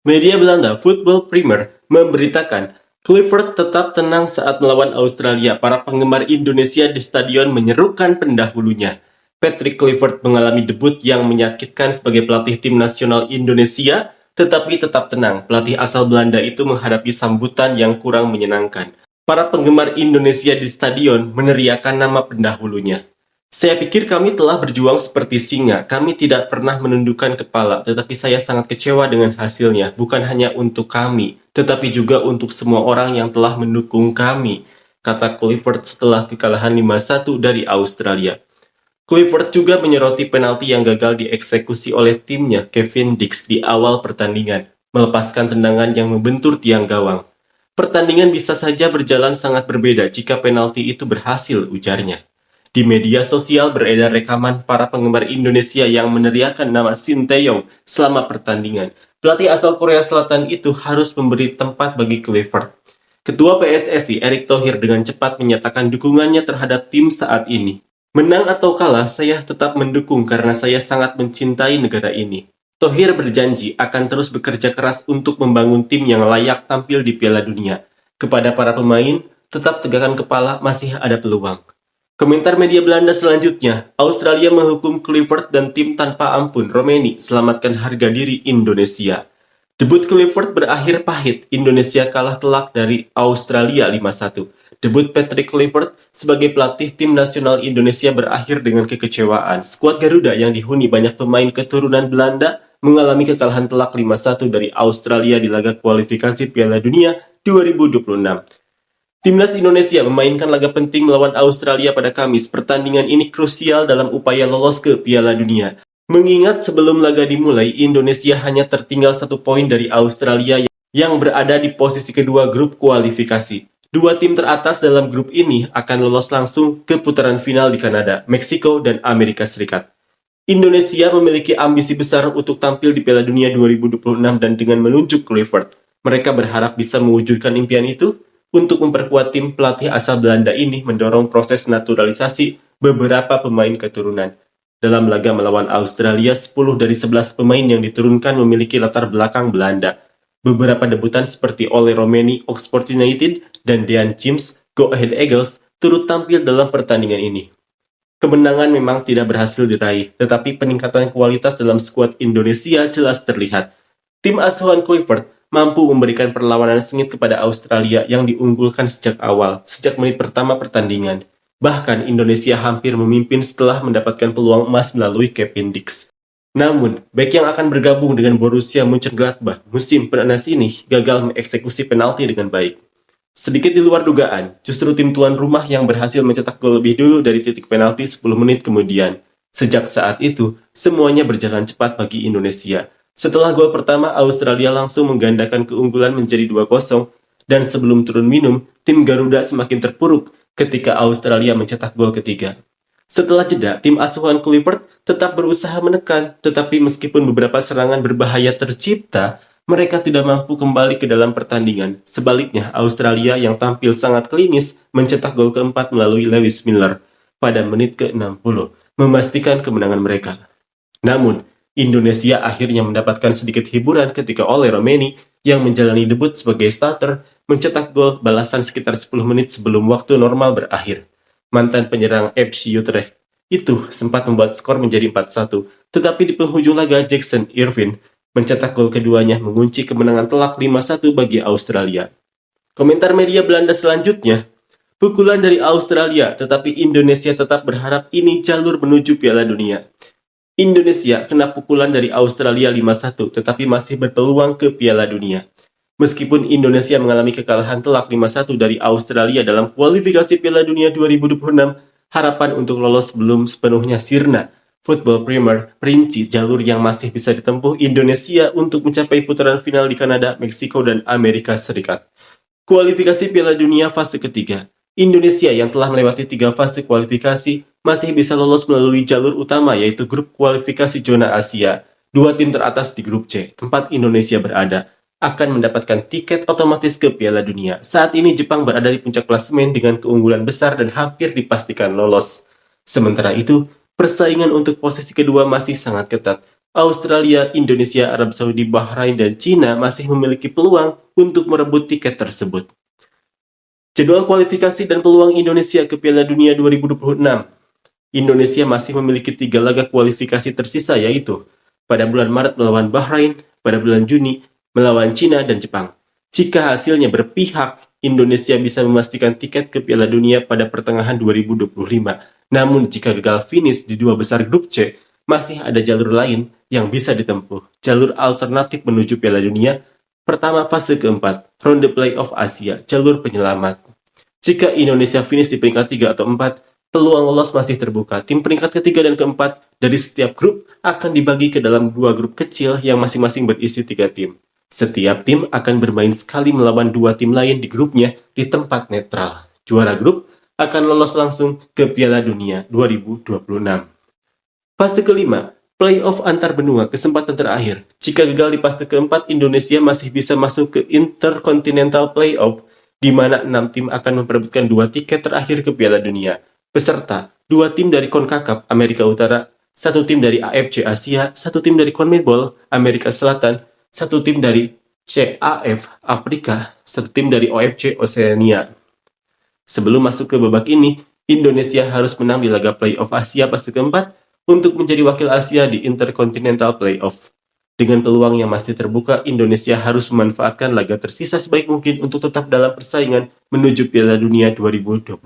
Media Belanda Football Premier memberitakan Clifford tetap tenang saat melawan Australia. Para penggemar Indonesia di stadion menyerukan pendahulunya. Patrick Clifford mengalami debut yang menyakitkan sebagai pelatih tim nasional Indonesia, tetapi tetap tenang. Pelatih asal Belanda itu menghadapi sambutan yang kurang menyenangkan. Para penggemar Indonesia di stadion meneriakan nama pendahulunya. Saya pikir kami telah berjuang seperti singa. Kami tidak pernah menundukkan kepala, tetapi saya sangat kecewa dengan hasilnya. Bukan hanya untuk kami, tetapi juga untuk semua orang yang telah mendukung kami, kata Clifford setelah kekalahan 5-1 dari Australia. Clifford juga menyoroti penalti yang gagal dieksekusi oleh timnya Kevin Dix di awal pertandingan, melepaskan tendangan yang membentur tiang gawang. Pertandingan bisa saja berjalan sangat berbeda jika penalti itu berhasil, ujarnya. Di media sosial beredar rekaman para penggemar Indonesia yang meneriakkan nama Sinteyong selama pertandingan. Pelatih asal Korea Selatan itu harus memberi tempat bagi Clifford. Ketua PSSI Erick Thohir dengan cepat menyatakan dukungannya terhadap tim saat ini. Menang atau kalah, saya tetap mendukung karena saya sangat mencintai negara ini. Thohir berjanji akan terus bekerja keras untuk membangun tim yang layak tampil di Piala Dunia. Kepada para pemain, tetap tegakkan kepala, masih ada peluang. Komentar media Belanda selanjutnya, Australia menghukum Clifford dan tim tanpa ampun. Romeni selamatkan harga diri Indonesia. Debut Clifford berakhir pahit. Indonesia kalah telak dari Australia 5-1. Debut Patrick Clifford sebagai pelatih tim nasional Indonesia berakhir dengan kekecewaan. Skuad Garuda yang dihuni banyak pemain keturunan Belanda mengalami kekalahan telak 5-1 dari Australia di laga kualifikasi Piala Dunia 2026. Timnas Indonesia memainkan laga penting melawan Australia pada Kamis. Pertandingan ini krusial dalam upaya lolos ke Piala Dunia. Mengingat sebelum laga dimulai, Indonesia hanya tertinggal 1 poin dari Australia yang berada di posisi kedua grup kualifikasi. Dua tim teratas dalam grup ini akan lolos langsung ke putaran final di Kanada, Meksiko, dan Amerika Serikat. Indonesia memiliki ambisi besar untuk tampil di Piala Dunia 2026 dan dengan menunjuk Clifford, mereka berharap bisa mewujudkan impian itu. Untuk memperkuat tim, pelatih asal Belanda ini mendorong proses naturalisasi beberapa pemain keturunan. Dalam laga melawan Australia, 10 dari 11 pemain yang diturunkan memiliki latar belakang Belanda. Beberapa debutan seperti Ole Romeni, Oxford United, dan Dean James, Go Ahead Eagles, turut tampil dalam pertandingan ini. Kemenangan memang tidak berhasil diraih, tetapi peningkatan kualitas dalam skuad Indonesia jelas terlihat. Tim asuhan Clifford mampu memberikan perlawanan sengit kepada Australia yang diunggulkan sejak awal, sejak menit pertama pertandingan. Bahkan Indonesia hampir memimpin setelah mendapatkan peluang emas melalui Kevin Dix. Namun, bek yang akan bergabung dengan Borussia Mönchengladbach musim panas ini gagal mengeksekusi penalti dengan baik. Sedikit di luar dugaan, justru tim tuan rumah yang berhasil mencetak gol lebih dulu dari titik penalti 10 menit kemudian. Sejak saat itu, semuanya berjalan cepat bagi Indonesia. Setelah gol pertama, Australia langsung menggandakan keunggulan menjadi 2-0, dan sebelum turun minum, tim Garuda semakin terpuruk ketika Australia mencetak gol ketiga. Setelah jeda, tim asuhan Clifford tetap berusaha menekan, tetapi meskipun beberapa serangan berbahaya tercipta, mereka tidak mampu kembali ke dalam pertandingan. Sebaliknya, Australia yang tampil sangat klinis mencetak gol keempat melalui Lewis Miller pada menit ke-60, memastikan kemenangan mereka. Namun, Indonesia akhirnya mendapatkan sedikit hiburan ketika Ole Romeni yang menjalani debut sebagai starter mencetak gol balasan sekitar 10 menit sebelum waktu normal berakhir. Mantan penyerang FC Utrecht itu sempat membuat skor menjadi 4-1, tetapi di penghujung laga Jackson Irvine mencetak gol keduanya mengunci kemenangan telak 5-1 bagi Australia. Komentar media Belanda selanjutnya, pukulan dari Australia, tetapi Indonesia tetap berharap ini jalur menuju Piala Dunia. Indonesia kena pukulan dari Australia 5-1, tetapi masih berpeluang ke Piala Dunia. Meskipun Indonesia mengalami kekalahan telak 5-1 dari Australia dalam kualifikasi Piala Dunia 2026, harapan untuk lolos belum sepenuhnya sirna. Football Premier perinci jalur yang masih bisa ditempuh Indonesia untuk mencapai putaran final di Kanada, Meksiko, dan Amerika Serikat. Kualifikasi Piala Dunia fase ketiga. Indonesia yang telah melewati 3 fase kualifikasi masih bisa lolos melalui jalur utama yaitu grup kualifikasi zona Asia. 2 tim teratas di grup C, tempat Indonesia berada, akan mendapatkan tiket otomatis ke Piala Dunia. Saat ini Jepang berada di puncak klasemen dengan keunggulan besar dan hampir dipastikan lolos. Sementara itu, persaingan untuk posisi kedua masih sangat ketat. Australia, Indonesia, Arab Saudi, Bahrain, dan Cina masih memiliki peluang untuk merebut tiket tersebut. Jadwal kualifikasi dan peluang Indonesia ke Piala Dunia 2026. Indonesia masih memiliki 3 laga kualifikasi tersisa, yaitu pada bulan Maret melawan Bahrain, pada bulan Juni melawan Cina dan Jepang. Jika hasilnya berpihak, Indonesia bisa memastikan tiket ke Piala Dunia pada pertengahan 2025. Namun jika gagal finish di 2 besar grup C, masih ada jalur lain yang bisa ditempuh. Jalur alternatif menuju Piala Dunia. Pertama, fase keempat, ronde playoff Asia, jalur penyelamat. Jika Indonesia finish di peringkat 3 atau 4, peluang lolos masih terbuka. Tim peringkat ketiga dan keempat dari setiap grup akan dibagi ke dalam 2 grup kecil yang masing-masing berisi 3 tim. Setiap tim akan bermain sekali melawan 2 tim lain di grupnya di tempat netral. Juara grup akan lolos langsung ke Piala Dunia 2026. Fase kelima, playoff antar benua, kesempatan terakhir. Jika gagal di fase keempat, Indonesia masih bisa masuk ke Intercontinental Playoff, di mana 6 tim akan memperebutkan 2 tiket terakhir ke Piala Dunia. Peserta, 2 tim dari CONCACAF Amerika Utara, 1 tim dari AFC Asia, 1 tim dari CONMEBOL Amerika Selatan, 1 tim dari CAF Afrika, 1 tim dari OFC Oceania. Sebelum masuk ke babak ini, Indonesia harus menang di laga playoff Asia fase keempat untuk menjadi wakil Asia di Intercontinental Playoff. Dengan peluang yang masih terbuka, Indonesia harus memanfaatkan laga tersisa sebaik mungkin untuk tetap dalam persaingan menuju Piala Dunia 2026.